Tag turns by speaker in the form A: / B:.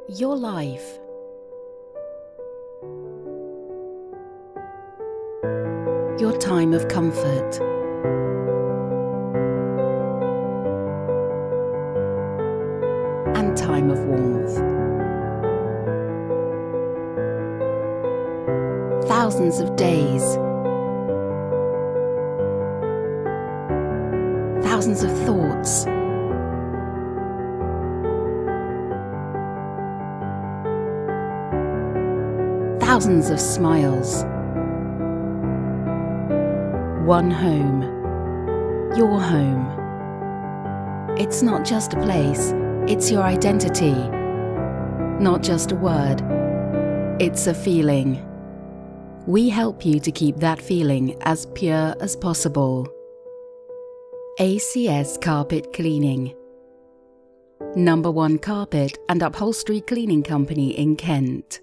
A: Your life. Your time of comfort. And time of warmth. Thousands of days. Thousands of thoughts. Thousands of smiles. One home. Your home. It's not just a place, it's your identity. Not just a word, it's a feeling. We help you to keep that feeling as pure as possible. ACS Carpet Cleaning. #1 carpet and upholstery cleaning company in Kent.